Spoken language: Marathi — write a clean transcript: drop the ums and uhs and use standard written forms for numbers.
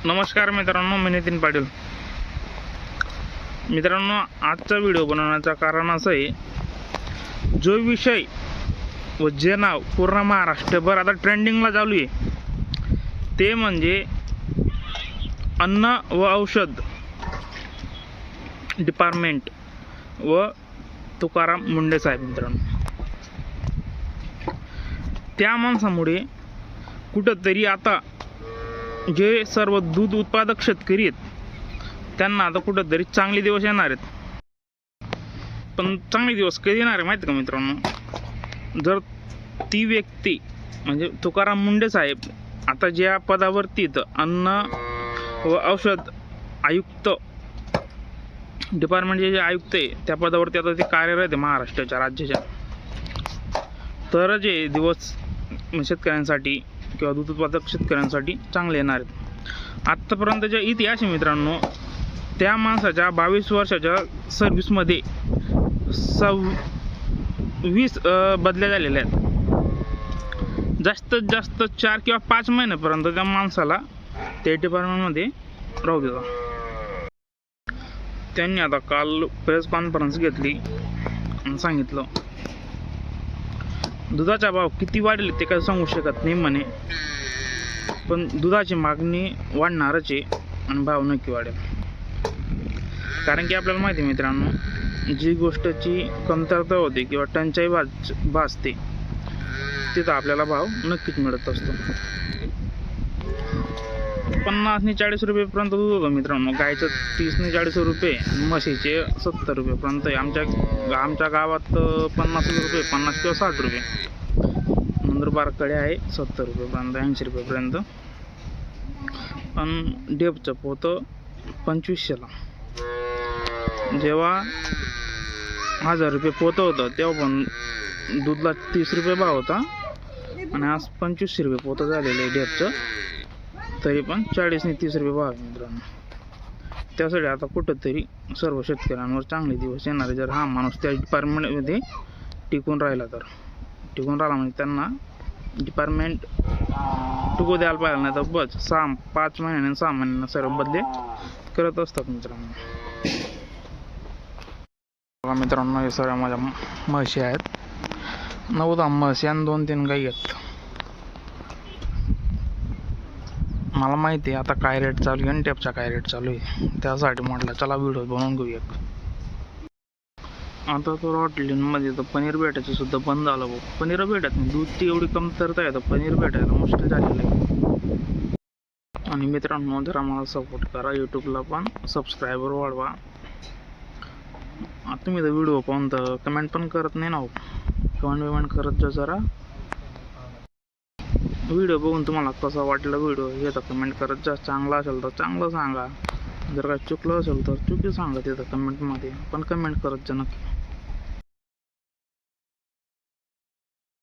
नमस्कार मित्रांनो, मी नितीन पाटील. मित्रांनो, आजचा व्हिडिओ बनवण्याचं कारण असं आहे, जो विषय व जे नाव पूर्ण महाराष्ट्रभर आता ट्रेंडिंगला चालू आहे ते म्हणजे अन्न व औषध डिपार्टमेंट व तुकाराम मुंडे साहेब. मित्रांनो, त्या माणसामुळे कुठंतरी आता जे सर्व दूध उत्पादक शेतकरी आहेत त्यांना आता कुठंतरी चांगले दिवस येणार आहेत. पण चांगले दिवस कधी येणार आहे माहिती का मित्रांनो? जर ती व्यक्ती म्हणजे तुकाराम मुंडे साहेब आता ज्या पदावरती अन्न व औषध आयुक्त डिपार्टमेंटचे जे आयुक्त आहे त्या पदावरती आता ते कार्यरत आहे महाराष्ट्राच्या राज्याच्या, तर जे दिवस शेतकऱ्यांसाठी किंवा दूध उत्पादक शेतकऱ्यांसाठी चांगले येणार आहेत. आत्तापर्यंतच्या इतिहास मित्रांनो, त्या माणसाच्या 22 वर्षाच्या सर्व्हिसमध्ये 26 बदल्या झालेल्या आहेत. जास्तीत जास्त 4 किंवा 5 महिन्यापर्यंत त्या माणसाला त्या डिपार्टमेंटमध्ये राहू देतात. त्यांनी आता काल प्रेस कॉन्फरन्स घेतली आणि सांगितलं दुधाचा भाव किती वाढले ते काही सांगू शकत नाही म्हणे, पण दुधाची मागणी वाढणारच आहे आणि भाव नक्की वाढेल. कारण की आपल्याला माहिती आहे मित्रांनो, जी गोष्टची कमतरता होते किंवा टंचाई भासते तिथं आपल्याला भाव नक्कीच मिळत असतो. 50 ने 40 रुपयेपर्यंत दूध होतं मित्रांनो. गायचं 30 ने 40 रुपये, म्हशीचे 70 रुपयेपर्यंत आहे. आमच्या गावात 50 रुपये, 50 किंवा 60 रुपये. नंदुरबारकडे आहे 70 रुपयेपर्यंत, 80 रुपयेपर्यंत. पण डेपचं पोतं 2500ला. जेव्हा 1000 रुपये पोतं होतं तेव्हा पण दूधला 30 रुपये भाव होता आणि आज 2500 रुपये पोतं झालेलं आहे डेपचं, तरी पण 40 ने 30 रुपये भाव आहे मित्रांनो. त्यासाठी आता कुठंतरी सर्व शेतकऱ्यांवर चांगले दिवस येणार आहे जर हा माणूस त्या डिपार्टमेंटमध्ये टिकून राहिला म्हणजे त्यांना डिपार्टमेंट टिकू द्यायला पाहिजे, नाही तर बस 5 महिन्यांनी 6 महिन्यांना सर्व बदले करत असतात मित्रांनो. बघा मित्रांनो, हे सर्व माझ्या म्हशी आहेत. 9 म्हशी आणि 2-3 गाई आहेत. मला माहिती आहे आता काय रेट चालू आहे आणि टेपचा काय रेट चालू आहे, त्यासाठी म्हटलं चला व्हिडिओ बनवून घेऊया. आता तर हॉटेलिंगमध्ये तर पनीर भेटायचं सुद्धा बंद झालं भाऊ. पनीर भेटत नाही, दूधची एवढी कमतरता आहे तर पनीर भेटायला मुश्किल झालेलं आहे. आणि मित्रांनो, जरा मला सपोर्ट करा, यूट्यूबला पण सबस्क्रायबर वाढवा. तुम्ही तर व्हिडिओ पाहून तर कमेंट पण करत नाही ना हो. कमेंट करत जा जरा. व्हिडिओ बघून तुम्हाला कसा वाटलं व्हिडिओ हे तर कमेंट करत जा. चांगला असेल तर चांगलं सांगा, जर काय चुकलं असेल तर चुकी सांगा तिथं कमेंटमध्ये, पण कमेंट करत जा नक्की.